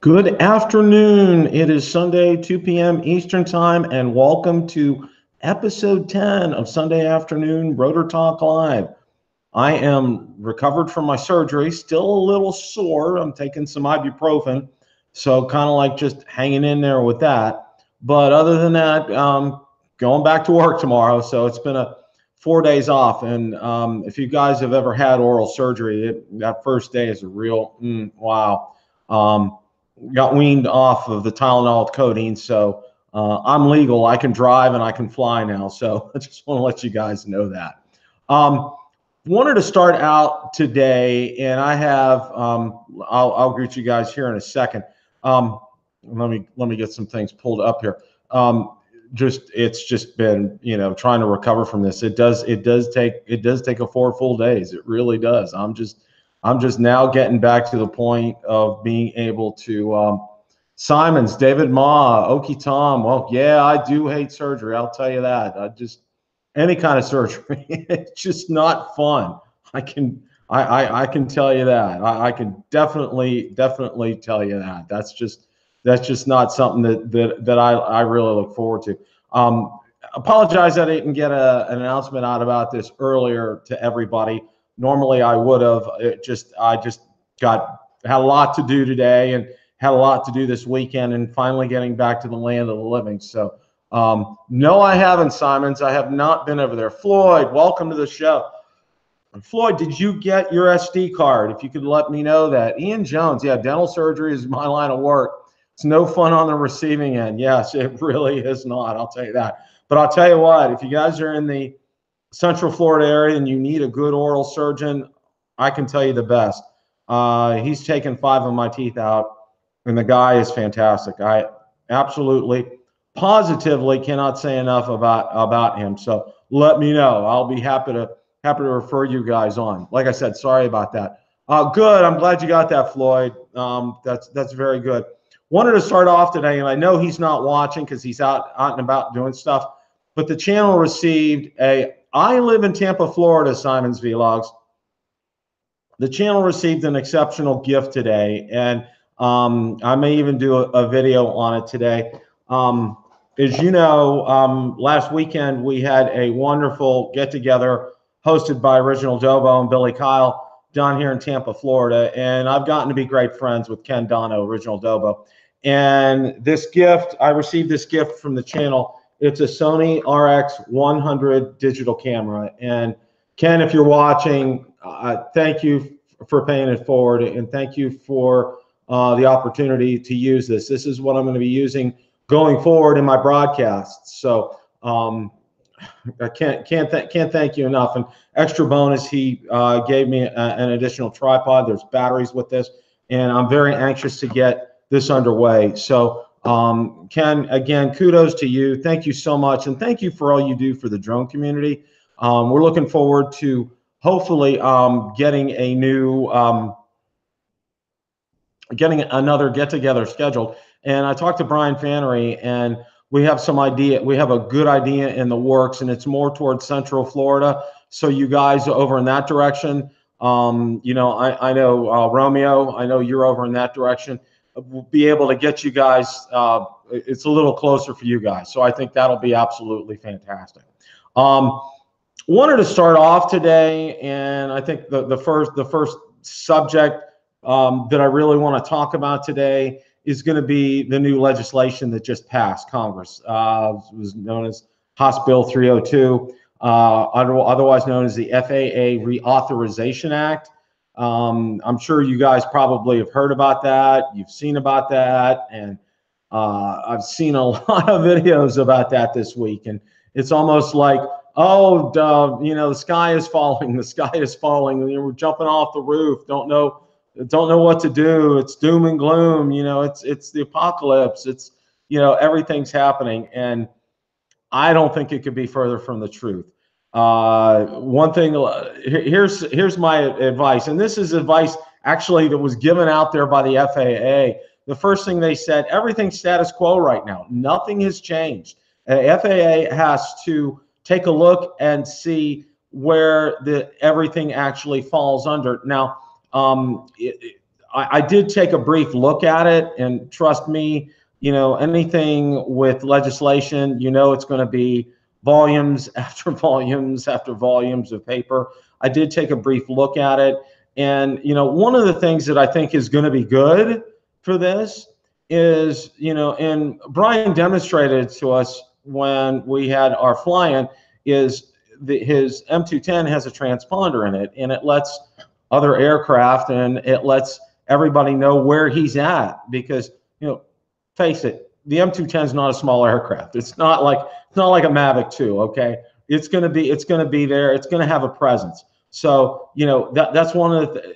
Good afternoon. It is Sunday, 2 p.m. Eastern Time, and welcome to episode 10 of Sunday Afternoon Rotor Talk Live. I am recovered from my surgery, still a little sore. I'm taking some ibuprofen, so kind of like just hanging in there with that. But other than that, going back to work tomorrow. So it's been 4 days off. And if you guys have ever had oral surgery, that first day is a real wow. Got weaned off of the Tylenol codeine, so I'm legal. I can drive and I can fly now. So I just want to let you guys know that. Wanted to start out today, and I have I'll greet you guys here in a second. Let me get some things pulled up here. It's just been, trying to recover from this. It does take a 4 full days. It really does. I'm just now getting back to the point of being able to Simons, David Ma, Okie Tom. Well, yeah, I do hate surgery. I'll tell you that. Any kind of surgery, it's just not fun. I can tell you that. I can definitely tell you that. That's just not something that I really look forward to. Apologize that I didn't get an announcement out about this earlier to everybody. Normally I would have. I just had a lot to do today and had a lot to do this weekend, and finally getting back to the land of the living. So no, I haven't, Simons. I have not been over there. Floyd, welcome to the show. Floyd, did you get your SD card? If you could let me know that. Ian Jones, yeah, dental surgery is my line of work. It's no fun on the receiving end. Yes, it really is not. I'll tell you that. But I'll tell you what, if you guys are in the Central Florida area and you need a good oral surgeon, I can tell you the best. He's taken 5 of my teeth out, and the guy is fantastic. I absolutely, positively cannot say enough about him. So let me know. I'll be happy to refer you guys on. Like I said, sorry about that. Good. I'm glad you got that, Floyd. That's very good. Wanted to start off today, and I know he's not watching because he's out and about doing stuff, but the channel received I live in Tampa, Florida, Simon's Vlogs. The channel received an exceptional gift today, and I may even do a video on it today. As you know, last weekend we had a wonderful get-together hosted by Original Dobo and Billy Kyle down here in Tampa, Florida, and I've gotten to be great friends with Ken Dono, Original Dobo. And this gift, I received this gift from the channel. It's a Sony RX100 digital camera. And Ken, if you're watching, thank you for paying it forward, and thank you for the opportunity to use this. This is what I'm going to be using going forward in my broadcasts. So I can't thank you enough. And extra bonus, he gave me an additional tripod. There's batteries with this, and I'm very anxious to get this underway. So Ken, again, kudos to you. Thank you so much, and thank you for all you do for the drone community. We're looking forward to hopefully getting a new getting another get-together scheduled. And I talked to Brian Fannery, and we have some idea. We have a good idea in the works, and it's more towards Central Florida. So you guys over in that direction, I know Romeo, I know you're over in that direction. We'll be able to get you guys. It's a little closer for you guys, so I think that'll be absolutely fantastic. Wanted to start off today, and I think the first subject that I really want to talk about today is going to be the new legislation that just passed Congress. It was known as House Bill 302, otherwise known as the FAA Reauthorization Act. I'm sure you guys probably have heard about that. You've seen about that, and I've seen a lot of videos about that this week. And it's almost like, oh, the sky is falling. The sky is falling. We're jumping off the roof. Don't know what to do. It's doom and gloom. It's the apocalypse. It's, everything's happening. And I don't think it could be further from the truth. One thing, here's my advice, and this is advice actually that was given out there by the FAA. The first thing they said, everything's status quo right now. Nothing has changed. FAA has to take a look and see where everything actually falls under. Now, I did take a brief look at it, and trust me, you know, anything with legislation, you know, it's going to be volumes after volumes after volumes of paper. I did take a brief look at it, and you know, one of the things that I think is going to be good for this is, you know, and Brian demonstrated to us when we had our fly-in, is his M210 has a transponder in it, and it lets other aircraft and it lets everybody know where he's at, because, you know, face it, the M210 is not a small aircraft. It's not like a Mavic 2. Okay, it's going to be there. It's going to have a presence. So, you know, that's one of the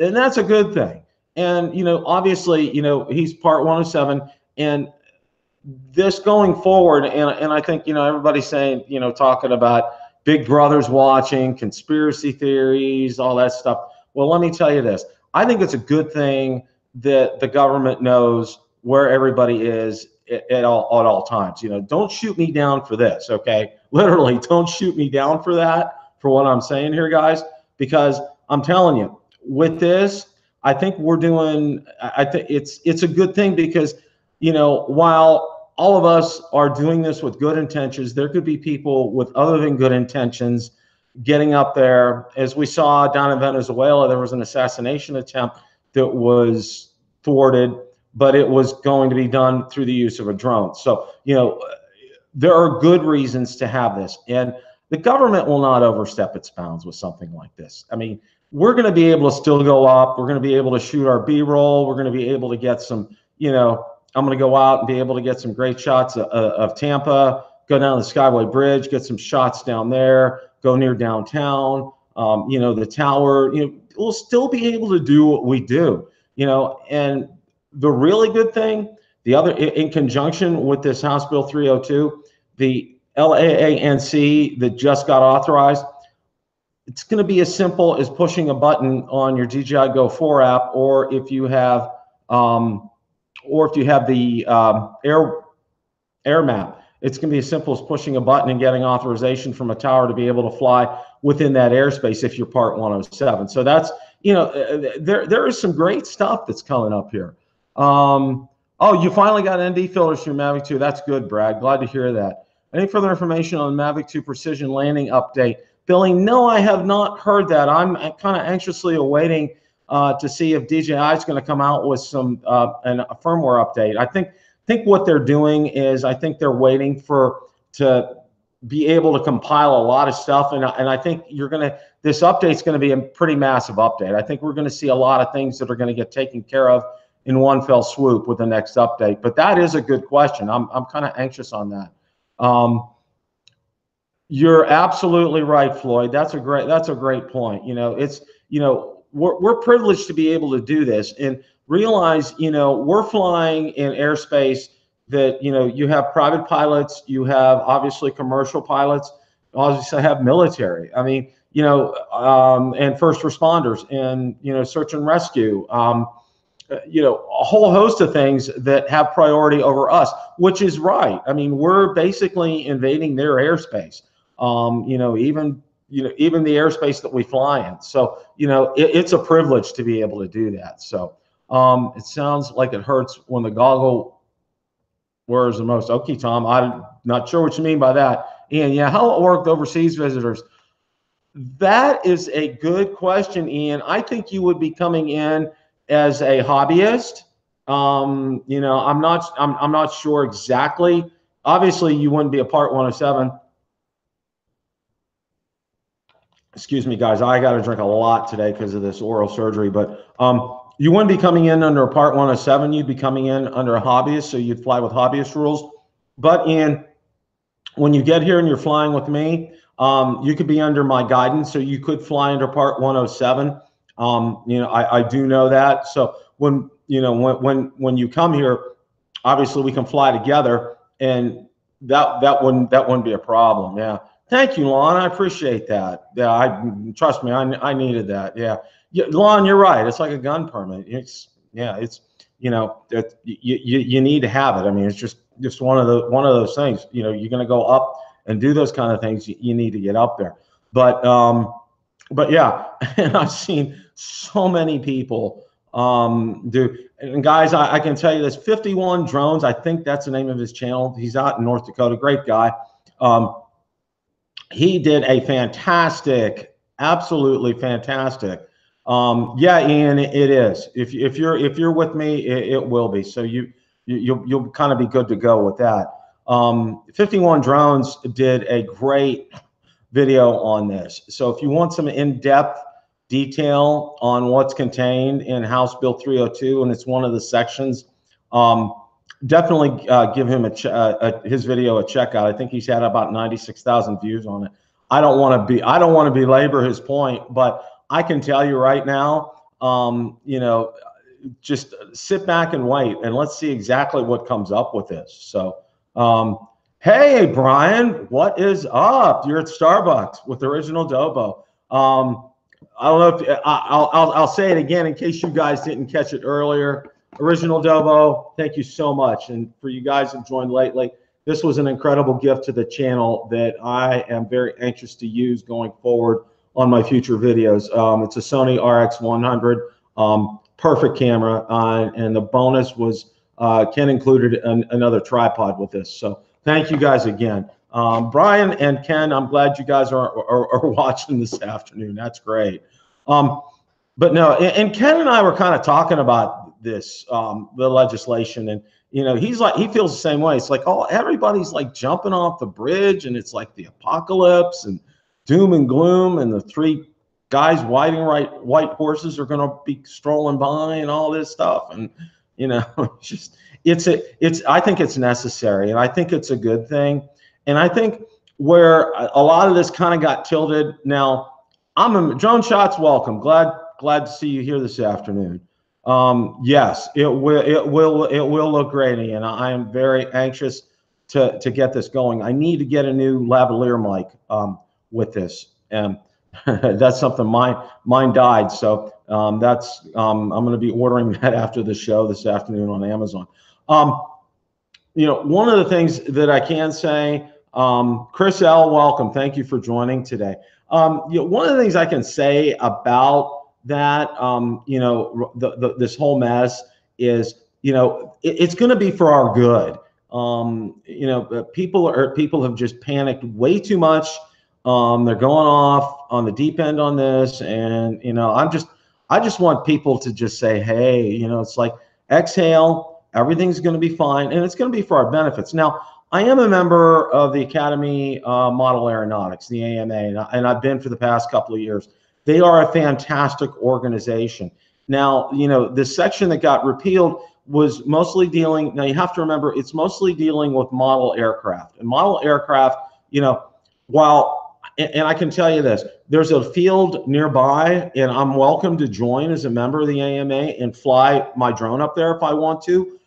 and that's a good thing. And, you know, obviously, you know, he's part 107, and this going forward, and I think, you know, everybody's saying, you know, talking about Big Brother's watching, conspiracy theories, all that stuff. Well, let me tell you this. I think it's a good thing that the government knows where everybody is at all times. You know, don't shoot me down for this, okay? Literally, don't shoot me down for that, for what I'm saying here, guys, because I'm telling you, with this, I think we're doing, I think it's a good thing, because, you know, while all of us are doing this with good intentions, there could be people with other than good intentions getting up there. As we saw down in Venezuela, there was an assassination attempt that was thwarted, but it was going to be done through the use of a drone. So, you know, there are good reasons to have this, and the government will not overstep its bounds with something like this. I mean, we're going to be able to still go up. We're going to be able to shoot our B-roll. We're going to be able to get some, you know, I'm going to go out and be able to get some great shots of Tampa, go down the Skyway Bridge, get some shots down there, go near downtown, you know, the tower. You know, we'll still be able to do what we do, you know. And the really good thing, the other, in conjunction with this House Bill 302, the LAANC that just got authorized, it's going to be as simple as pushing a button on your DJI Go 4 app, or if you have the air map, it's going to be as simple as pushing a button and getting authorization from a tower to be able to fly within that airspace if you're part 107. So that's, you know, there is some great stuff that's coming up here. Oh, you finally got ND filters for your Mavic 2. That's good, Brad. Glad to hear that. Any further information on Mavic 2 precision landing update? Billy, no, I have not heard that. I'm kind of anxiously awaiting to see if DJI is going to come out with some a firmware update. I think what they're doing is, I think they're waiting to be able to compile a lot of stuff, and I think this update's going to be a pretty massive update. I think we're going to see a lot of things that are going to get taken care of in one fell swoop with the next update. But that is a good question. I'm kind of anxious on that. You're absolutely right, Floyd. That's a great point. You know, it's, you know, we're privileged to be able to do this, and realize, you know, we're flying in airspace that, you know, you have private pilots, you have obviously commercial pilots, obviously have military. I mean, you know, and first responders, and, you know, search and rescue. You know, a whole host of things that have priority over us, which is right. I mean, we're basically invading their airspace. You know, even the airspace that we fly in. So, you know, it's a privilege to be able to do that. So, it sounds like it hurts when the goggle wears the most. Okay, Tom, I'm not sure what you mean by that. Ian, yeah, how it worked overseas visitors. That is a good question, Ian. I think you would be coming in as a hobbyist. You know, I'm not sure exactly. Obviously, you wouldn't be a Part 107. Excuse me, guys. I got to drink a lot today because of this oral surgery. But you wouldn't be coming in under a Part 107. You'd be coming in under a hobbyist, so you'd fly with hobbyist rules. But when you get here and you're flying with me, you could be under my guidance, so you could fly under Part 107. You know, I do know that. So when you come here, obviously we can fly together, and that wouldn't be a problem. Yeah. Thank you, Lon. I appreciate that. Yeah, trust me, I needed that. Yeah, Lon, you're right. It's like a gun permit. It's you know, you need to have it. I mean, it's just one of those things. You know, you're going to go up and do those kind of things. You need to get up there. But yeah, and I've seen so many people And guys, I can tell you this, 51 Drones, I think that's the name of his channel. He's out in North Dakota, great guy. He did a fantastic, absolutely fantastic. Yeah, Ian, it is. If you're with me, it will be. So you'll kind of be good to go with that. 51 Drones did a great video on this. So if you want some in-depth detail on what's contained in House Bill 302, and it's one of the sections, definitely give him his video a check out. I think he's had about 96,000 views on it. I don't want to belabor his point, but I can tell you right now, you know, just sit back and wait, and let's see exactly what comes up with this. So, hey, Brian, what is up? You're at Starbucks with Original Dobo. I don't know if I'll say it again in case you guys didn't catch it earlier. Original Dobo, thank you so much. And for you guys who've joined lately, this was an incredible gift to the channel that I am very anxious to use going forward on my future videos. It's a Sony RX100, perfect camera, and the bonus was Ken included another tripod with this. So thank you guys again. Brian and Ken, I'm glad you guys are watching this afternoon. That's great. But no, and Ken and I were kind of talking about this, the legislation, and you know, he feels the same way. It's like, oh, everybody's like jumping off the bridge, and it's like the apocalypse and doom and gloom, and the three guys riding white horses are going to be strolling by and all this stuff, and you know, I think it's necessary, and I think it's a good thing, and I think where a lot of this kind of got tilted. Now, Drone Shots, welcome. Glad to see you here this afternoon. Yes, it will look great, and I am very anxious to get this going. I need to get a new lavalier mic with this, and that's something mine died. So I'm going to be ordering that after the show this afternoon on Amazon. You know, one of the things that I can say, Chris L, welcome. Thank you for joining today. You know, one of the things I can say about that, you know, this whole mess is, you know, it's going to be for our good. You know, people have just panicked way too much. They're going off on the deep end on this, and you know, I just want people to just say, hey, you know, it's like, exhale, everything's going to be fine, and it's going to be for our benefits. Now, I am a member of the Academy Model Aeronautics, the AMA, and I've been for the past couple of years. They are a fantastic organization. Now, you know, the section that got repealed was mostly dealing, now you have to remember, it's mostly dealing with model aircraft. And model aircraft, you know, while, and I can tell you this, there's a field nearby, and I'm welcome to join as a member of the AMA and fly my drone up there if I want to.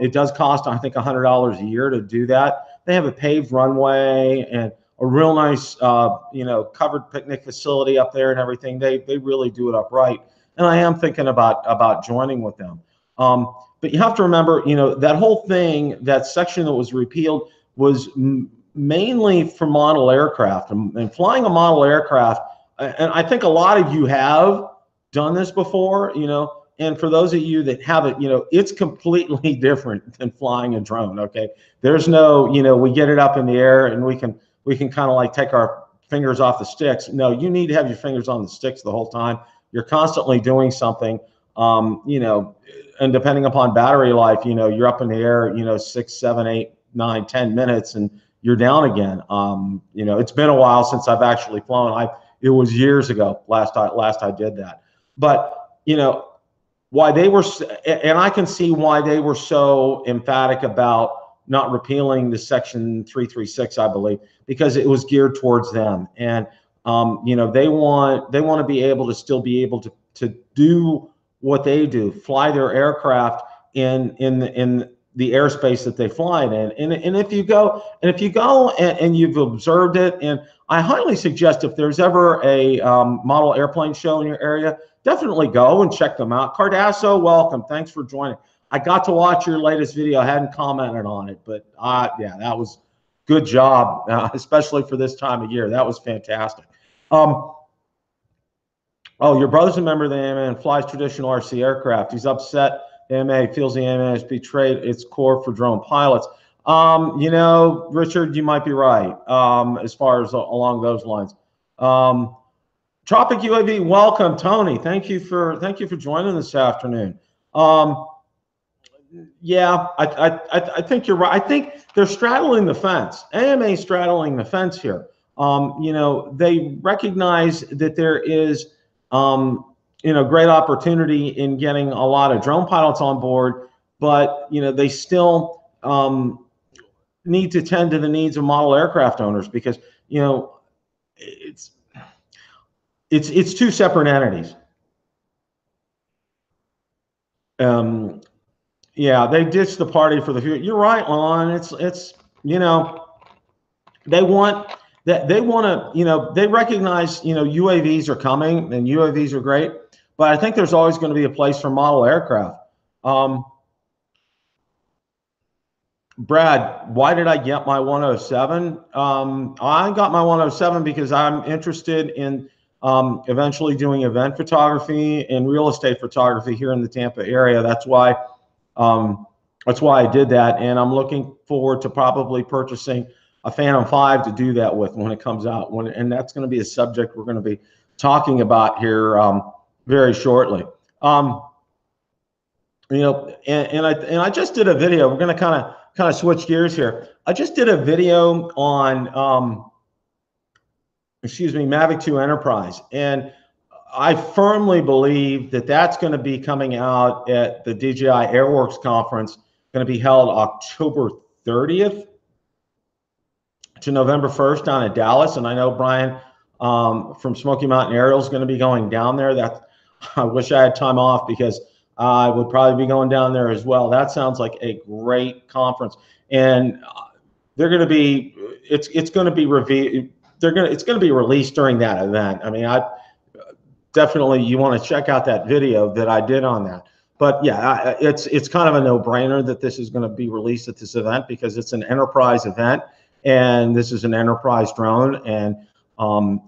It does cost, I think, $100 a year to do that. They have a paved runway and a real nice, you know, covered picnic facility up there and everything. They really do it up right. And I am thinking about joining with them. But you have to remember, you know, that whole thing, that section that was repealed was mainly for model aircraft, and flying a model aircraft. And I think a lot of you have done this before, you know, and for those of you that haven't, you know, it's completely different than flying a drone. Okay. There's no, you know, we get it up in the air and we can kind of like take our fingers off the sticks. No, you need to have your fingers on the sticks the whole time. You're constantly doing something, you know, and depending upon battery life, you know, you're up in the air, you know, 6, 7, 8, 9, 10 minutes and you're down again. You know, it's been a while since I've actually flown. It was years ago last I did that. But, you know, why they were, and I can see why they were so emphatic about not repealing the Section 336, I believe, because it was geared towards them. And, you know, they want to be able to still be able to do what they do, fly their aircraft in the airspace that they fly it in. And if you go and you've observed it, and I highly suggest if there's ever a model airplane show in your area, definitely go and check them out. Cardasso, welcome. Thanks for joining. I got to watch your latest video. I hadn't commented on it, but yeah, that was good job, especially for this time of year. That was fantastic. Oh, your brother's a member of the AMA and flies traditional RC aircraft. He's upset. The AMA feels the AMA has betrayed its core for drone pilots. You know, Richard, you might be right as far as along those lines. Tropic UAV, welcome, Tony. Thank you for joining this afternoon. Yeah, I think you're right. I think they're straddling the fence. AMA straddling the fence here. You know, they recognize that there is you know, great opportunity in getting a lot of drone pilots on board, but you know, they still need to tend to the needs of model aircraft owners because you know it's two separate entities. Yeah, they ditched the party for the future. You're right, Lon. It's you know, they want that they want to, you know, they recognize, you know, UAVs are coming and UAVs are great, but I think there's always going to be a place for model aircraft. Brad, why did I get my 107? I got my 107 because I'm interested in eventually doing event photography and real estate photography here in the Tampa area. That's why I did that, and I'm looking forward to probably purchasing a Phantom 5 to do that with when it comes out. And that's going to be a subject we're going to be talking about here very shortly. You know, and I just did a video. We're going to kind of switch gears here. I just did a video on excuse me, Mavic 2 Enterprise, and I firmly believe that that's going to be coming out at the DJI Airworks conference, going to be held October 30th to November 1st down at Dallas. And I know Brian from Smoky Mountain Aerial is going to be going down there. I wish I had time off because I would probably be going down there as well. That sounds like a great conference, and they're going to be. It's going to be revealed. It's going to be released during that event. I mean, definitely you want to check out that video that I did on that. But yeah, it's kind of a no-brainer that this is going to be released at this event because it's an enterprise event, and this is an enterprise drone, and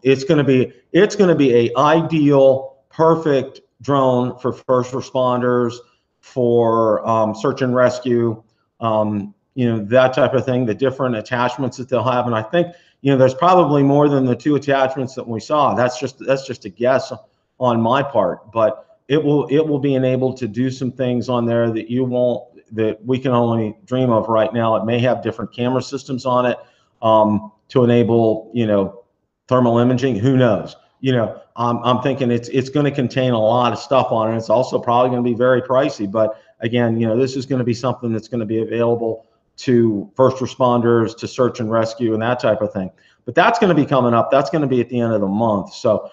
it's going to be a ideal, perfect drone for first responders, for search and rescue, you know, that type of thing. The different attachments that they'll have, and I think, you know, there's probably more than the 2 attachments that we saw. That's just a guess on my part, but it will be enabled to do some things on there that we can only dream of right now. It may have different camera systems on it to enable, you know, thermal imaging. Who knows? You know, I'm thinking it's going to contain a lot of stuff on it. It's also probably going to be very pricey, but again, you know, this is going to be something that's going to be available to first responders, to search and rescue, and that type of thing. But that's going to be coming up. That's going to be at the end of the month. So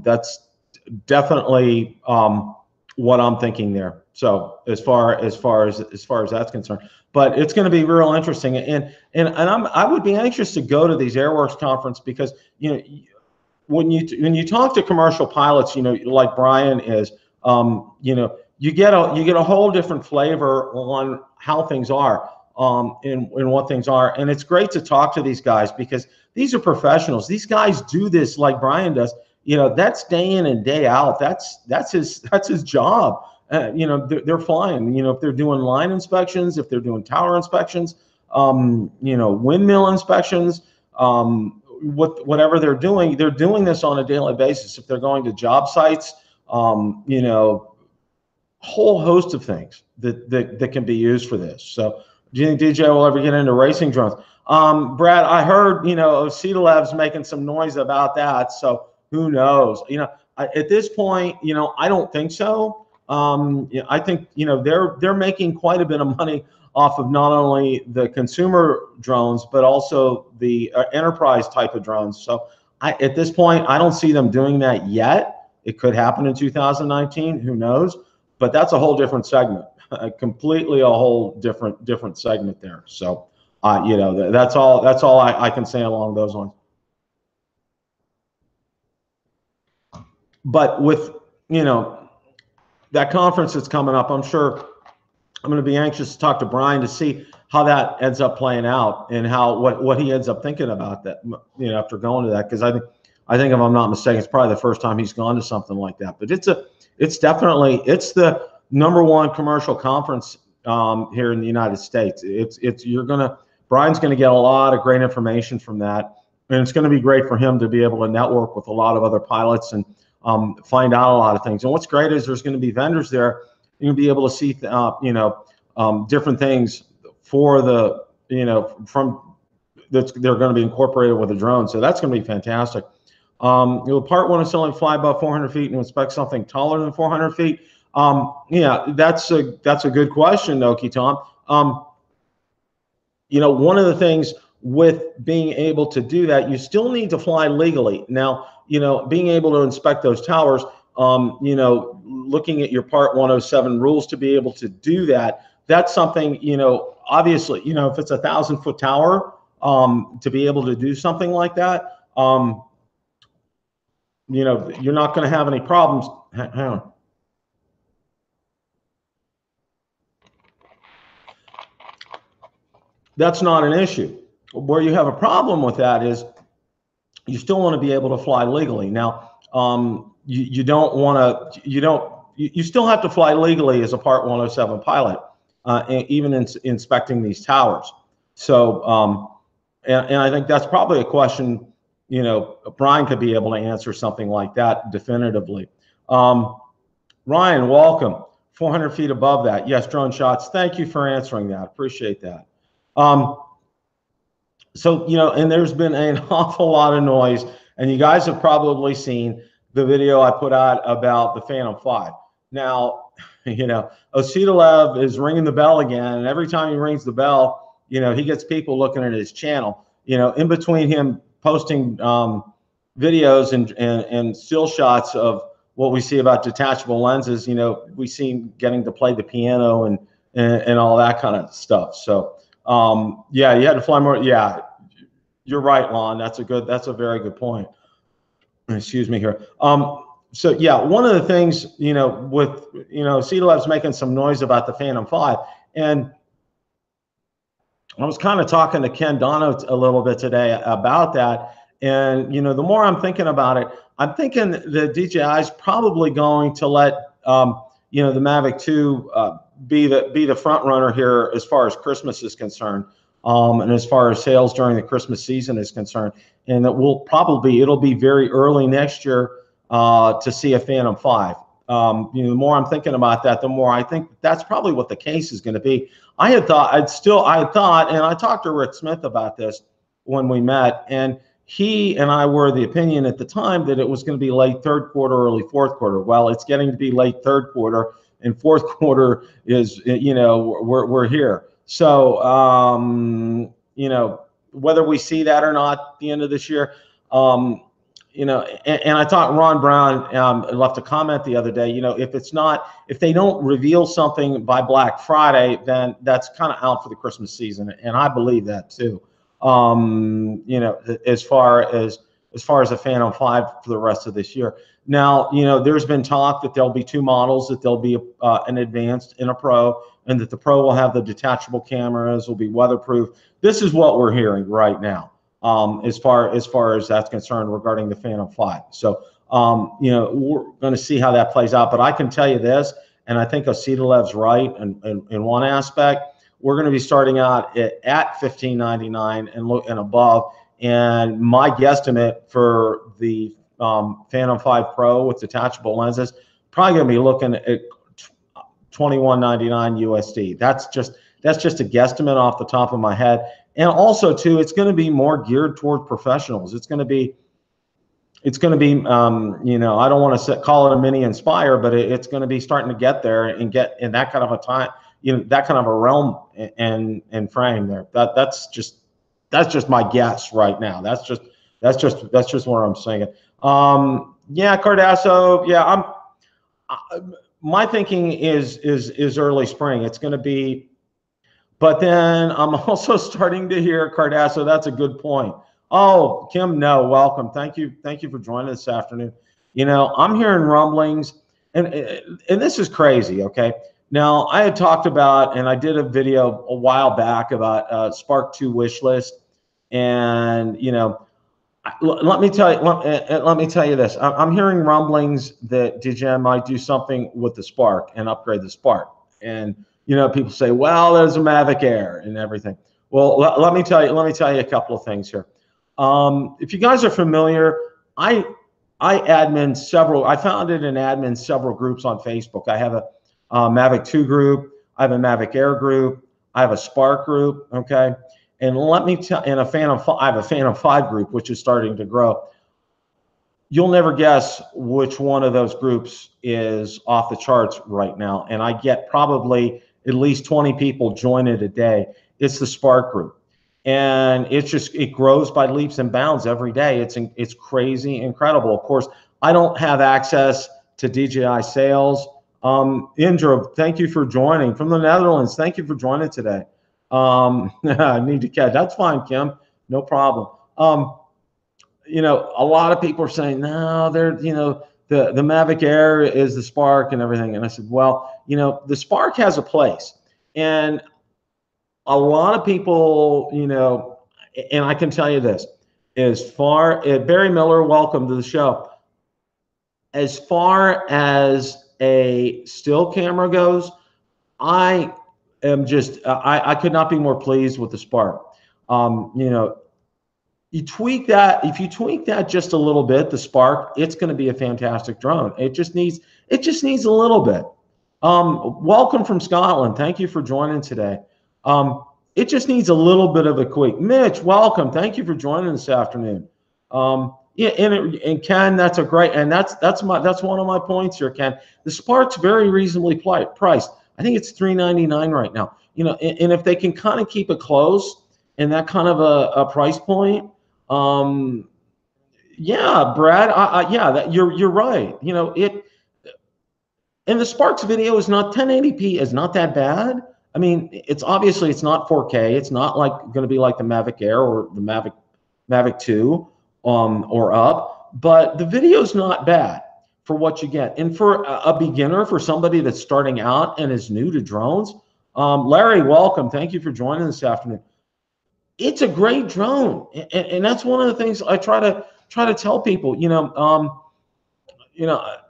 that's definitely what I'm thinking there. So as far as that's concerned, but it's going to be real interesting, and I would be anxious to go to these Airworks conference because, you know, when you talk to commercial pilots, you know, like Brian is, you know, you get a whole different flavor on how things are, and what things are, and it's great to talk to these guys because these are professionals. These guys do this like Brian does. You know, that's day in and day out. That's his job. You know, they're flying. You know, if they're doing line inspections, if they're doing tower inspections, you know, windmill inspections, whatever they're doing this on a daily basis. If they're going to job sites, you know, whole host of things that can be used for this. So do you think DJI will ever get into racing drones? Brad, I heard, you know, Cedelev's making some noise about that. So who knows? You know, at this point, you know, I don't think so. You know, I think, you know, they're making quite a bit of money off of not only the consumer drones, but also the enterprise type of drones. So at this point, I don't see them doing that yet. It could happen in 2019, who knows? But that's a whole different segment, completely a whole different segment there. So, you know, that's all I can say along those lines. But with, you know, that conference that's coming up, I'm sure I'm going to be anxious to talk to Brian to see how that ends up playing out and what he ends up thinking about that, you know, after going to that. Because I think I think if I'm not mistaken, it's probably the first time he's gone to something like that. But it's definitely the #1 commercial conference here in the United States. Brian's gonna get a lot of great information from that, and it's going to be great for him to be able to network with a lot of other pilots and find out a lot of things. And what's great is there's going to be vendors there. You're going to be able to see different things for the they're going to be incorporated with a drone. So that's going to be fantastic. Part 1 is only fly above 400 feet and inspect something taller than 400 feet. Yeah, that's a good question, Okie Tom. One of the things with being able to do that, you still need to fly legally. Now, being able to inspect those towers, looking at your Part 107 rules to be able to do that, that's something, obviously, if it's a 1,000-foot tower, to be able to do something like that, you're not going to have any problems. Hang on. That's not an issue. Where you have a problem with that is you still want to be able to fly legally. Now, you still have to fly legally as a Part 107 pilot, even in inspecting these towers. So, and I think that's probably a question, Brian could be able to answer something like that definitively. Ryan, welcome. 400 feet above that. Yes, drone shots. Thank you for answering that. Appreciate that. So, and there's been an awful lot of noise, and you guys have probably seen the video I put out about the Phantom 5. Now, Ositolev is ringing the bell again, and every time he rings the bell, he gets people looking at his channel. In between him posting videos and still shots of what we see about detachable lenses, we see him getting to play the piano and all that kind of stuff. So, yeah, you had to fly more. Yeah, you're right, Lon. That's a very good point. Excuse me here. So yeah, one of the things, with, Ositolev's making some noise about the Phantom 5, and I was kind of talking to Ken Dono a little bit today about that. And, the more I'm thinking about it, I'm thinking the DJI is probably going to let, the Mavic 2 be the front runner here as far as Christmas is concerned, and as far as sales during the Christmas season is concerned. And it'll be very early next year to see a Phantom 5. The more I'm thinking about that, the more I think that's probably what the case is going to be. I had thought, and I talked to Rick Smith about this when we met, and he and I were the opinion at the time that it was going to be late third quarter, early fourth quarter. Well, it's getting to be late third quarter, and fourth quarter is, we're here. So, whether we see that or not at the end of this year, and I thought Ron Brown left a comment the other day, if they don't reveal something by Black Friday, then that's kind of out for the Christmas season. And I believe that too. As far as a Phantom 5 for the rest of this year. Now, there's been talk that there'll be 2 models, that there'll be an Advanced and a Pro, and that the Pro will have the detachable cameras, will be weatherproof. This is what we're hearing right now, as far as that's concerned regarding the Phantom 5. So, we're going to see how that plays out. But I can tell you this, and I think Ositolev's right in one aspect. We're going to be starting out at $1599 and above. And my guesstimate for the Phantom 5 Pro with detachable lenses, probably going to be looking at $21.99 USD. That's just a guesstimate off the top of my head. And also too, it's going to be more geared toward professionals. It's going to be, I don't want to call it a mini Inspire, but it's going to be starting to get there and get in that kind of a time, that kind of a realm and frame there. That's just my guess right now. That's just what I'm saying. Yeah, Cardasso. Yeah, my thinking is early spring. It's going to be, but then I'm also starting to hear Cardasso. That's a good point. Oh, Kim, no, welcome. Thank you for joining this afternoon. I'm hearing rumblings, and this is crazy. Okay, now I had talked about, and I did a video a while back about Spark 2 wish list, and let me tell you. Let me tell you this. I'm hearing rumblings that DJI might do something with the Spark and upgrade the Spark. And people say, "Well, there's a Mavic Air and everything." Well, let me tell you. Let me tell you a couple of things here. If you guys are familiar, I admin several. I founded and admin several groups on Facebook. I have a Mavic 2 group. I have a Mavic Air group. I have a Spark group. Okay. And let me tell, and I have a Phantom 5 group, which is starting to grow. You'll never guess which one of those groups is off the charts right now. And I get probably at least 20 people join it a day. It's the Spark group. And it grows by leaps and bounds every day. It's crazy, incredible. Of course, I don't have access to DJI sales. Indra, thank you for joining from the Netherlands. Thank you for joining today. I need to catch. That's fine, Kim. No problem. A lot of people are saying, no, the Mavic Air is the Spark and everything. And I said, well, the Spark has a place. And a lot of people, and I can tell you this, Barry Miller, welcome to the show. As far as a still camera goes, I could not be more pleased with the Spark. You tweak that, if you tweak that just a little bit, the Spark, it's going to be a fantastic drone. It just needs a little bit. Welcome from Scotland. Thank you for joining today. It just needs a little bit of a tweak. Mitch, welcome. Thank you for joining this afternoon. Yeah, and Ken, that's a great, and that's one of my points here, Ken. The Spark's very reasonably priced. I think it's $399 right now. And if they can kind of keep it close in that kind of a price point, yeah, Brad, yeah, you're right. And the Spark's video is not 1080p is not that bad. I mean, it's obviously it's not 4K. It's not like going to be like the Mavic Air or the Mavic 2 or up, but the video's not bad for what you get. And for a beginner, for somebody that's starting out and is new to drones, Larry, welcome. Thank you for joining this afternoon. It's a great drone, and that's one of the things I try to tell people.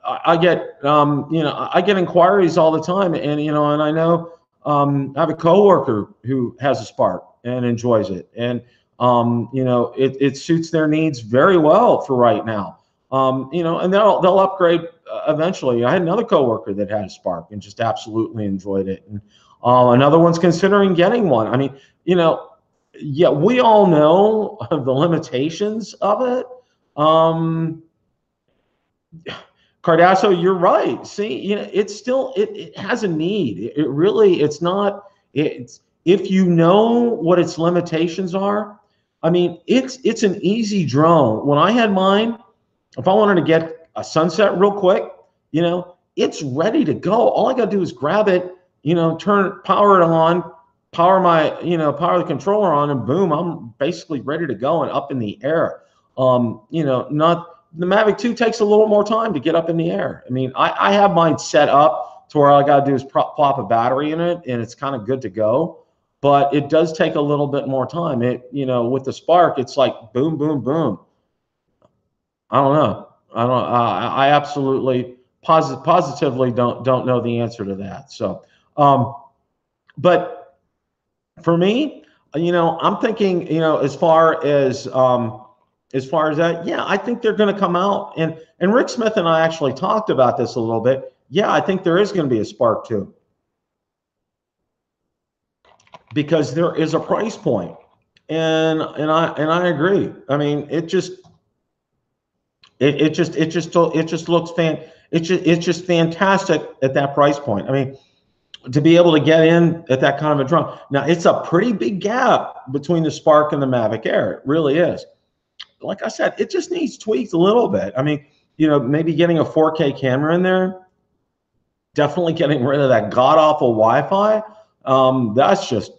I get inquiries all the time, and and I know I have a coworker who has a Spark and enjoys it, and it suits their needs very well for right now. And they'll upgrade eventually. I had another coworker that had a Spark and just absolutely enjoyed it, and another one's considering getting one. I mean, yeah, we all know the limitations of it. Cardasso, you're right. See, it's still, it has a need. It really, it's if you know what its limitations are, I mean, it's an easy drone. When I had mine, if I wanted to get a sunset real quick, it's ready to go. All I got to do is grab it, power it on, power the controller on, and boom, I'm basically ready to go and up in the air. Not the Mavic 2 takes a little more time to get up in the air. I mean, I have mine set up to where all I got to do is plop a battery in it, and it's kind of good to go. But it does take a little bit more time. With the Spark, it's like boom, boom, boom. I don't know. I absolutely positively don't know the answer to that. So, but for me, I'm thinking, as far as that, yeah, I think they're going to come out, and Rick Smith and I actually talked about this a little bit. Yeah, I think there is going to be a Spark 2 because there is a price point, and I agree. I mean, it just looks it's just fantastic at that price point. I mean, to be able to get in at that kind of a drone. Now, it's a pretty big gap between the Spark and the Mavic Air. It really is. Like I said, it just needs tweaked a little bit. I mean, maybe getting a 4K camera in there, definitely getting rid of that god-awful Wi-Fi. That's just,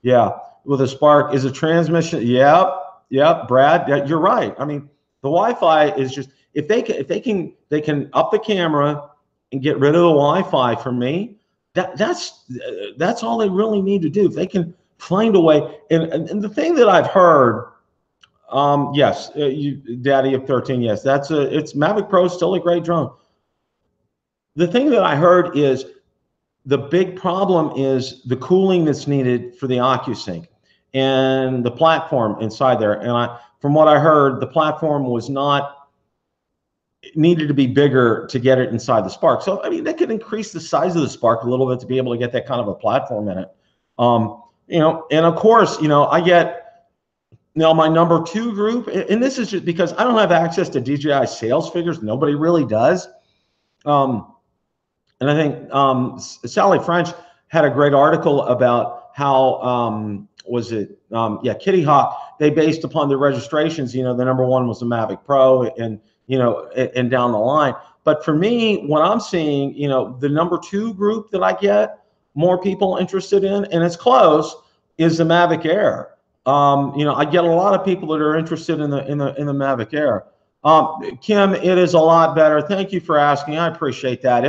yeah. With a Spark, is a transmission, yep, Brad, you're right. I mean, the Wi-Fi is just, if they can up the camera and get rid of the Wi-Fi for me, that's all they really need to do. If they can find a way, and the thing that I've heard Yes, Daddy of 13. Yes, it's Mavic Pro is still a great drone. The thing that I heard is the big problem is the cooling that's needed for the OcuSync and the platform inside there. And from what I heard, the platform was not needed to be bigger to get it inside the Spark. So, I mean, they could increase the size of the Spark a little bit to be able to get that kind of a platform in it. And of course, I get now my number 2 group, and this is just because I don't have access to DJI sales figures. Nobody really does. And I think Sally French had a great article about how Kitty Hawk, they based upon their registrations, the number 1 was the Mavic Pro and and down the line. But for me, what I'm seeing, the number 2 group that I get more people interested in, and it's close, is the Mavic Air. I get a lot of people that are interested in the Mavic Air. Kim, it is a lot better. Thank you for asking. I appreciate that.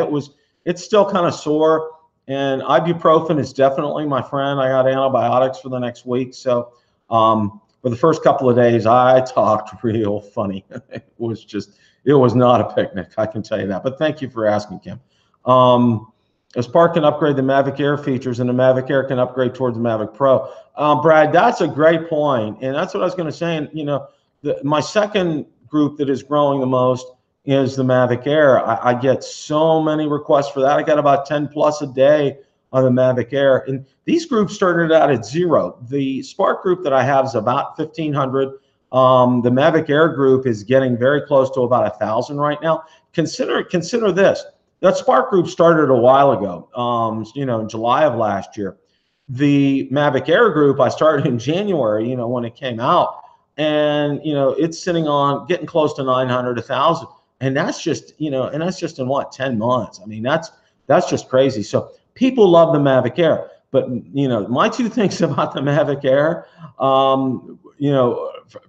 It's still kind of sore, and ibuprofen is definitely my friend. I got antibiotics for the next week. So for the first couple of days, I talked real funny. It was not a picnic, I can tell you that. But thank you for asking, Kim. A Spark can upgrade the Mavic Air features, and the Mavic Air can upgrade towards the Mavic Pro. Brad, that's a great point, and that's what I was going to say. And my second group that is growing the most is the Mavic Air. I get so many requests for that. I got about 10 plus a day on the Mavic Air, and these groups started out at 0. The Spark group that I have is about 1,500. The Mavic Air group is getting very close to about 1,000 right now. Consider this. That Spark group started a while ago, in July of last year. The Mavic Air group, I started in January, when it came out, and it's sitting on getting close to 900, 1,000, and that's just in what, 10 months. I mean, that's just crazy. So people love the Mavic Air, but my 2 things about the Mavic Air,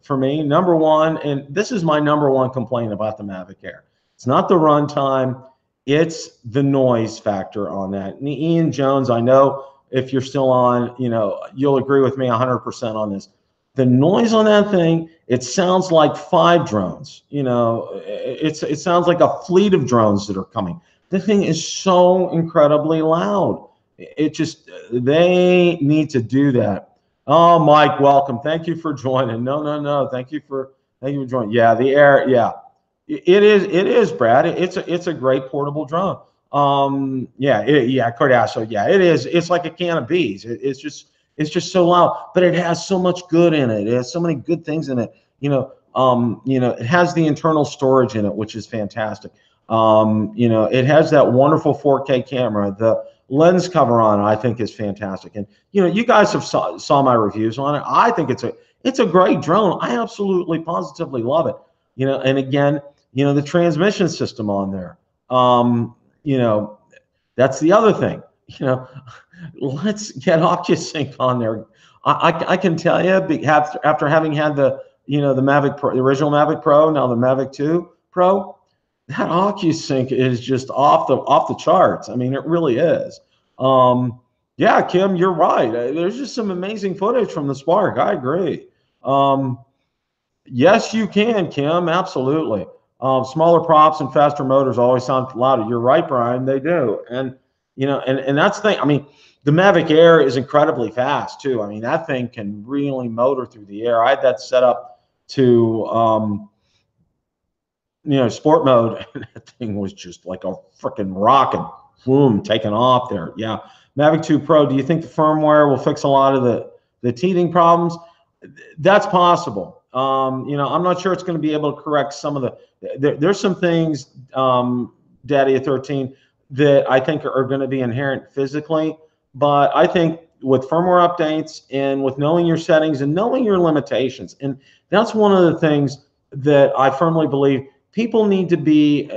for me, number 1, and this is my number 1 complaint about the Mavic Air. It's not the runtime. It's the noise factor on that. And Ian Jones, I know if you're still on, you'll agree with me 100% on this. The noise on that thing, it sounds like 5 drones. It sounds like a fleet of drones that are coming. The thing is so incredibly loud. They need to do that. Oh, Mike, welcome. Thank you for joining. No. Thank you for joining. Yeah, the Air, yeah. It is, Brad. It's a great portable drone. Cardasso. Yeah, it is. It's like a can of bees. It's just so loud, but it has so much good in it. It has so many good things in it. It has the internal storage in it, which is fantastic. It has that wonderful 4K camera. The lens cover on it, I think, is fantastic. And you guys have saw my reviews on it. I think it's a great drone. I absolutely, positively love it. And again, the transmission system on there. That's the other thing. Let's get OcuSync on there. I can tell you, after having had the Mavic Pro, the original Mavic Pro, now the Mavic 2 Pro, that OcuSync is just off the charts. I mean, it really is. Yeah, Kim, you're right. There's just some amazing footage from the Spark. I agree. Yes, you can, Kim. Absolutely. Smaller props and faster motors always sound louder. You're right, Brian. They do. And and that's the thing. I mean, the Mavic Air is incredibly fast too. I mean, that thing can really motor through the air. I had that set up to sport mode, and that thing was just like a freaking rocket, boom, taking off there. Yeah. Mavic 2 Pro, do you think the firmware will fix a lot of the teething problems? That's possible. I'm not sure it's going to be able to correct some of there's some things, Daddy of 13, that I think are going to be inherent physically, but I think with firmware updates and with knowing your settings and knowing your limitations, and that's one of the things that I firmly believe people need to be,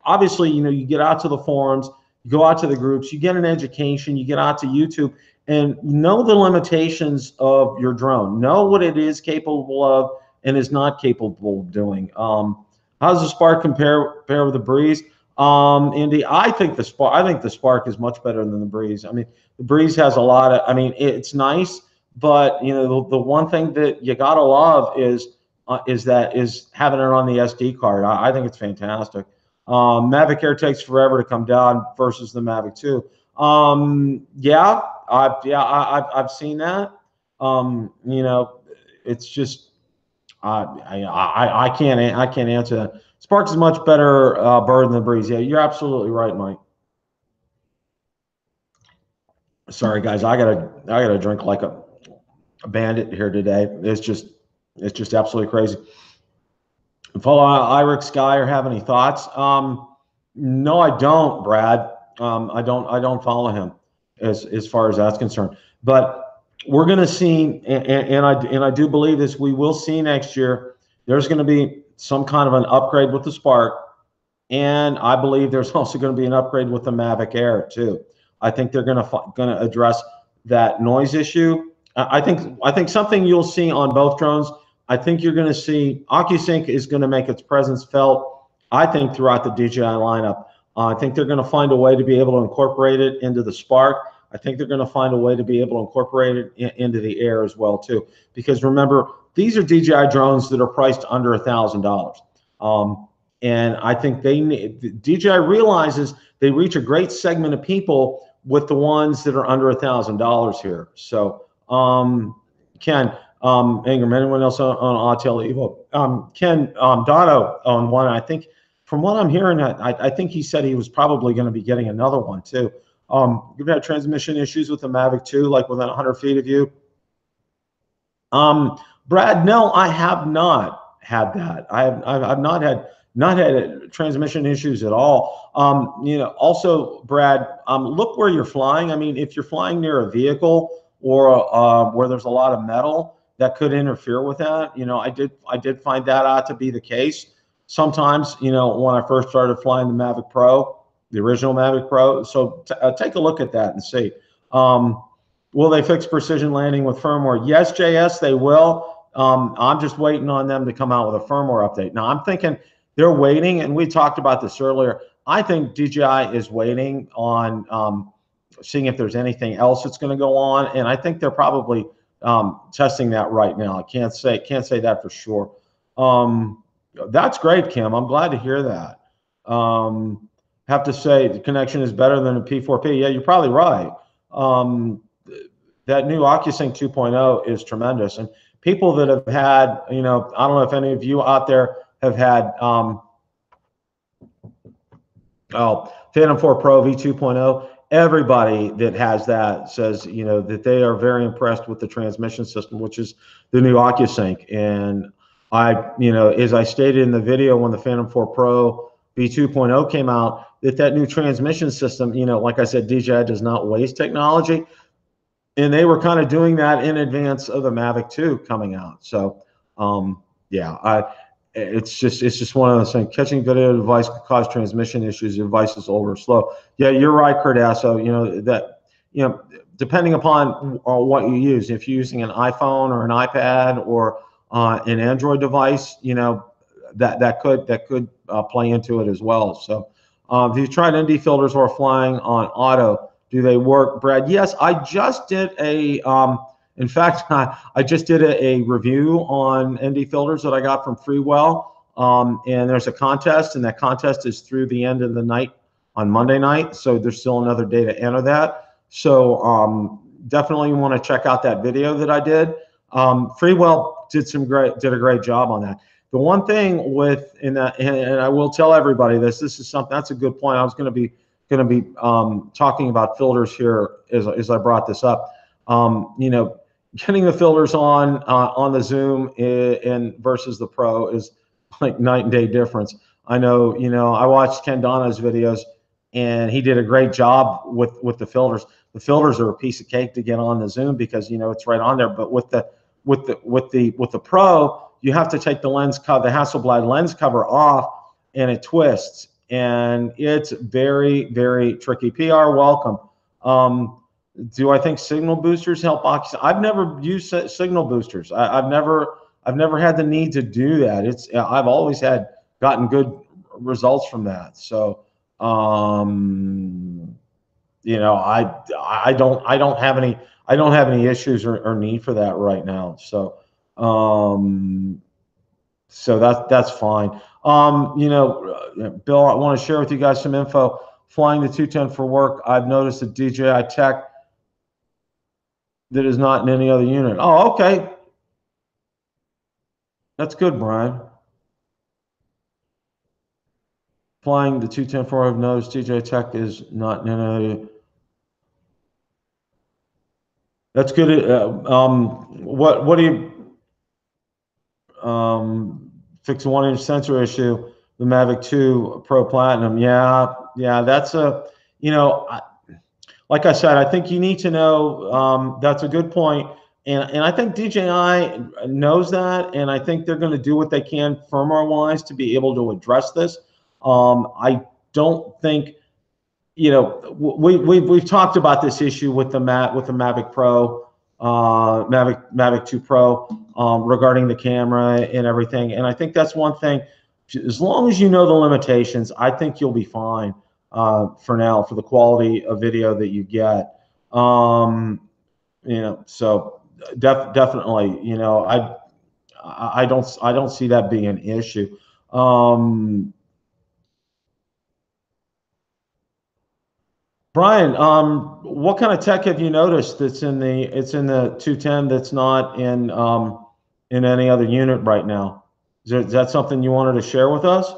obviously, you get out to the forums, you go out to the groups, you get an education, you get out to YouTube, and know the limitations of your drone. Know what it is capable of and is not capable of doing. How does the Spark compare with the Breeze? Indy, I think the Spark is much better than the Breeze. I mean, the Breeze has a lot of, it's nice, But you know, the one thing that you gotta love is having it on the SD card. I think it's fantastic. Mavic Air takes forever to come down versus the Mavic 2. Yeah, I've seen that. You know, it's just I can't answer that. Spark is a much better bird than the breeze. Yeah, you're absolutely right, Mike. Sorry guys, I gotta drink like a bandit here today. It's just absolutely crazy. Follow Iric Sky or have any thoughts? No, I don't, Brad. I don't follow him as far as that's concerned. But we're going to see, and I do believe this. We will see next year. There's going to be some kind of an upgrade with the Spark, and I believe there's also going to be an upgrade with the Mavic Air too. I think they're going to address that noise issue. I think something you'll see on both drones. I think you're going to see OcuSync is going to make its presence felt, I think, throughout the DJI lineup. I think they're going to find a way to be able to incorporate it into the Spark. I think they're going to find a way to be able to incorporate it into the Air as well, too. Because remember, these are DJI drones that are priced under $1,000. And I think DJI realizes they reach a great segment of people with the ones that are under $1,000 here. So, Ken, Ingram, anyone else on Autel Evo? Ken Dono on one. I think from what I'm hearing, I think he said he was probably going to be getting another one too. You've had transmission issues with the Mavic 2, like within 100 feet of you. Brad, no, I have not had that. I've not had transmission issues at all. You know, also, Brad, look where you're flying. I mean, if you're flying near a vehicle or where there's a lot of metal, that could interfere with that. You know, I did find that out to be the case. Sometimes, you know, when I first started flying the Mavic Pro, the original Mavic Pro. So take a look at that and see. Will they fix precision landing with firmware? Yes, JS, they will. I'm just waiting on them to come out with a firmware update. Now, I'm thinking they're waiting, and we talked about this earlier. I think DJI is waiting on seeing if there's anything else that's going to go on, and I think they're probably testing that right now. I can't say that for sure. That's great, Kim. I'm glad to hear that. Have to say the connection is better than a P4P. Yeah, you're probably right. That new OcuSync 2.0 is tremendous, and people that have had, you know, I don't know if any of you out there have had Phantom 4 Pro V2.0. Everybody that has that says, you know, that they are very impressed with the transmission system, which is the new OcuSync. And you know, as I stated in the video when the Phantom 4 Pro V2.0 came out, that new transmission system, you know, like I said, DJI does not waste technology. And they were kind of doing that in advance of the Mavic 2 coming out. So, yeah, it's just one of those things. Catching video device could cause transmission issues. The device is old or slow. Yeah, you're right, Cardasso. You know that. You know, depending upon what you use, if you're using an iPhone or an iPad or an Android device, you know that could play into it as well. So, if you tried ND filters or flying on auto, do they work, Brad? Yes, I just did a. In fact, I just did a review on ND filters that I got from Freewell, and there's a contest, and that contest is through the end of the night on Monday night, so there's still another day to enter that. So definitely want to check out that video that I did. Freewell did a great job on that. The one thing with, and I will tell everybody this is something, that's a good point. I was going to be talking about filters here as I brought this up. You know, getting the filters on the Zoom and versus the Pro is like night and day difference. I know, you know, I watched Ken Dona's videos and he did a great job with the filters. The filters are a piece of cake to get on the Zoom because, you know, it's right on there. But with the Pro, you have to take the lens cover, the Hasselblad lens cover off, and it twists, and it's very, very tricky. PR, welcome. Do I think signal boosters help OcuSync? I've never used signal boosters. I've never had the need to do that. I've always gotten good results from that. So you know, I don't have any issues or need for that right now. So so that's fine. You know, Bill, I want to share with you guys some info. Flying the 210 for work, I've noticed a DJI tech that is not in any other unit. Oh, okay. That's good, Brian. Flying the 210 for I've noticed DJI tech is not in any other. That's good. What do you fix a 1-inch sensor issue? The Mavic 2 Pro Platinum. Yeah, that's a, you know, like I said, I think you need to know, that's a good point. And I think DJI knows that, and I think they're going to do what they can firmware-wise to be able to address this. I don't think, you know, we've talked about this issue with the Mavic Pro, Mavic 2 Pro, regarding the camera and everything. And I think that's one thing. As long as you know the limitations, I think you'll be fine for now for the quality of video that you get. You know, so definitely, you know, I don't see that being an issue. Brian, what kind of tech have you noticed that's in the 210 that's not in any other unit right now? Is that something you wanted to share with us?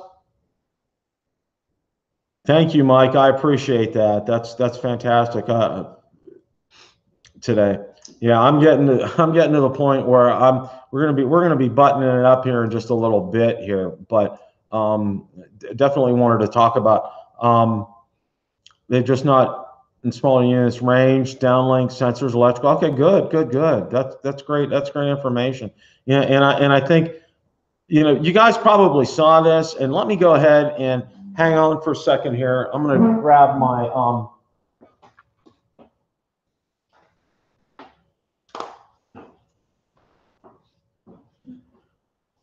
Thank you, Mike. I appreciate that. That's fantastic today. Yeah, I'm getting to the point where we're gonna be buttoning it up here in just a little bit here, but definitely wanted to talk about. They're just not in smaller units, range, downlink, sensors, electrical. Okay, good. That's great. That's great information. Yeah, and I think, you know, you guys probably saw this. And let me go ahead and hang on for a second here. I'm going to grab my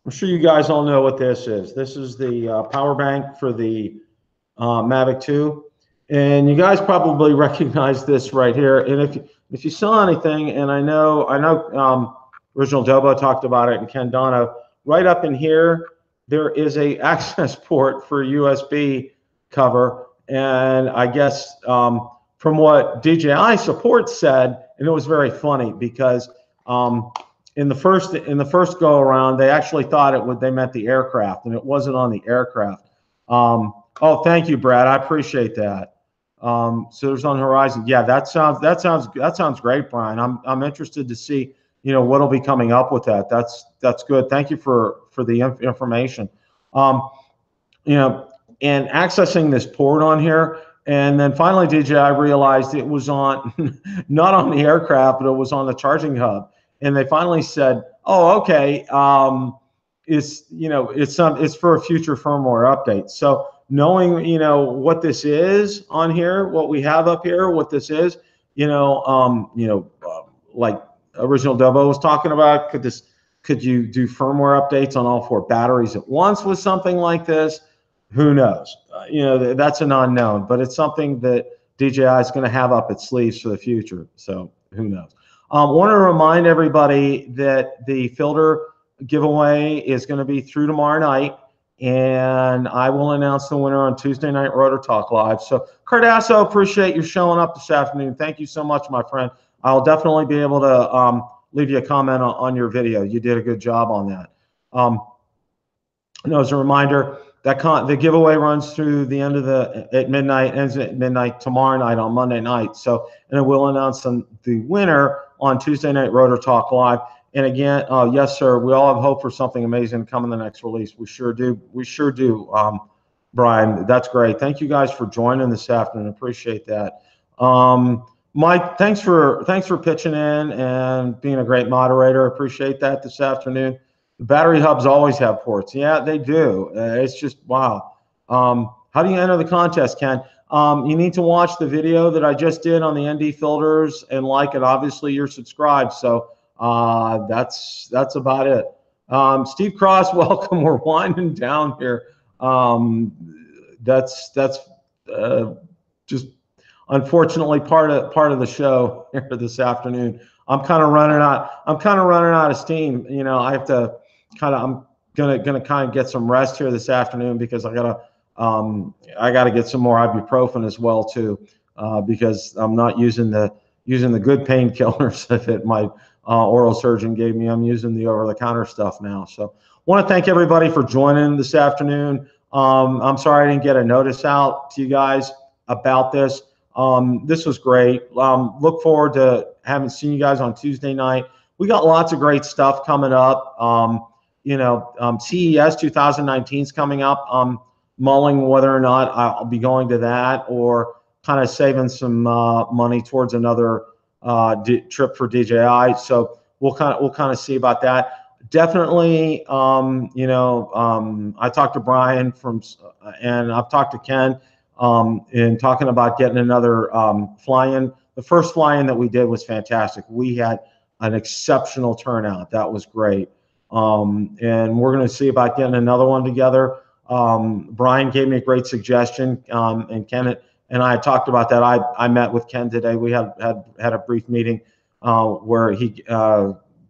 I'm sure you guys all know what this is. This is the power bank for the Mavic 2. And you guys probably recognize this right here. And if you saw anything, and I know Original Dobo talked about it, and Ken Dono, right up in here, there is a access port for USB cover. And I guess from what DJI support said, and it was very funny because in the first go around, they actually thought they meant the aircraft, and it wasn't on the aircraft. Oh, thank you, Brad. I appreciate that. So there's on the horizon. Yeah, that sounds great, Brian. I'm interested to see, you know, what'll be coming up with that. That's good. Thank you for the information. You know, and accessing this port on here, and then finally DJI realized it was on not on the aircraft, but it was on the charging hub. And they finally said, "Oh, okay, it's for a future firmware update." So knowing, you know, what this is on here, what we have up here, what this is, like Original Dobo was talking about, could you do firmware updates on all 4 batteries at once with something like this? Who knows? You know, that's an unknown, but it's something that DJI is going to have up its sleeves for the future. So who knows? Want to remind everybody that the filter giveaway is going to be through tomorrow night, and I will announce the winner on Tuesday night Rotor Talk Live. So Cardasso, appreciate you showing up this afternoon. Thank you so much, my friend. I'll definitely be able to leave you a comment on your video. You did a good job on that. As a reminder, the giveaway runs through the end of at midnight, ends at midnight tomorrow night on Monday night. So, and we'll announce the winner on Tuesday night Rotor Talk Live. And again, yes, sir, we all have hope for something amazing to come in the next release. We sure do. We sure do, Brian. That's great. Thank you guys for joining this afternoon. Appreciate that. Mike, thanks for pitching in and being a great moderator. Appreciate that this afternoon. The battery hubs always have ports. Yeah, they do. It's just, wow. How do you enter the contest, Ken? You need to watch the video that I just did on the ND filters and like it. Obviously, you're subscribed, so that's about it. Steve Cross, welcome. We're winding down here. That's just unfortunately part of the show here this afternoon. I'm kind of running out of steam. You know, I have to I'm gonna kind of get some rest here this afternoon because I gotta get some more ibuprofen as well too, because I'm not using the good painkillers that my oral surgeon gave me. I'm using the over-the-counter stuff now. So want to thank everybody for joining this afternoon. I'm sorry I didn't get a notice out to you guys about this. This was great. Look forward to having seen you guys on Tuesday night. We got lots of great stuff coming up. You know, CES 2019 is coming up. I'm mulling whether or not I'll be going to that or kind of saving some money towards another trip for DJI. So we'll kind of see about that. Definitely, you know, I talked to Brian and I've talked to Ken in talking about getting another fly-in. The first fly-in that we did was fantastic. We had an exceptional turnout. That was great. And we're going to see about getting another one together. Brian gave me a great suggestion, and Ken and I talked about that. I met with Ken today. We had a brief meeting where he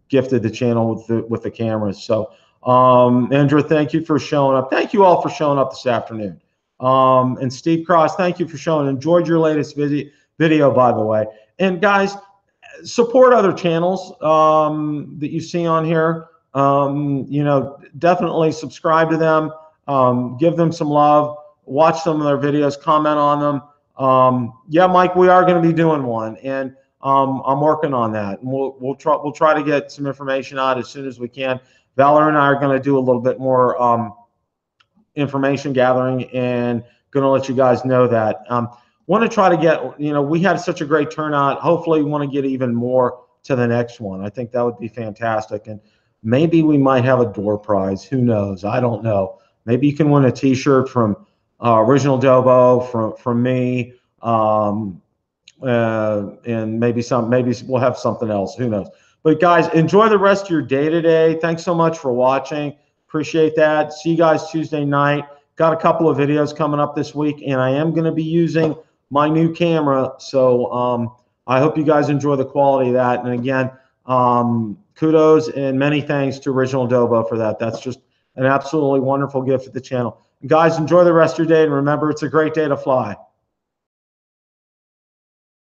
gifted the channel with the cameras. So Andrew, thank you for showing up. Thank you all for showing up this afternoon. And Steve Cross, thank you for showing. Enjoyed your latest video, by the way. And guys, support other channels that you see on here. You know, definitely subscribe to them. Give them some love. Watch some of their videos. Comment on them. Yeah, Mike, we are going to be doing one, and I'm working on that. And we'll try to get some information out as soon as we can. Valor and I are going to do a little bit more information gathering, and going to let you guys know that. Want to try to get, you know, we had such a great turnout. Hopefully we want to get even more to the next one. I think that would be fantastic. And maybe we might have a door prize. Who knows? I don't know. Maybe you can win a t-shirt from Original Dobo from me. And maybe we'll have something else. Who knows? But guys, enjoy the rest of your day today. Thanks so much for watching. Appreciate that. See you guys Tuesday night. Got a couple of videos coming up this week, and I am going to be using my new camera. So I hope you guys enjoy the quality of that. And again, kudos and many thanks to Original Dobo for that. That's just an absolutely wonderful gift to the channel. And guys, enjoy the rest of your day, and remember, it's a great day to fly.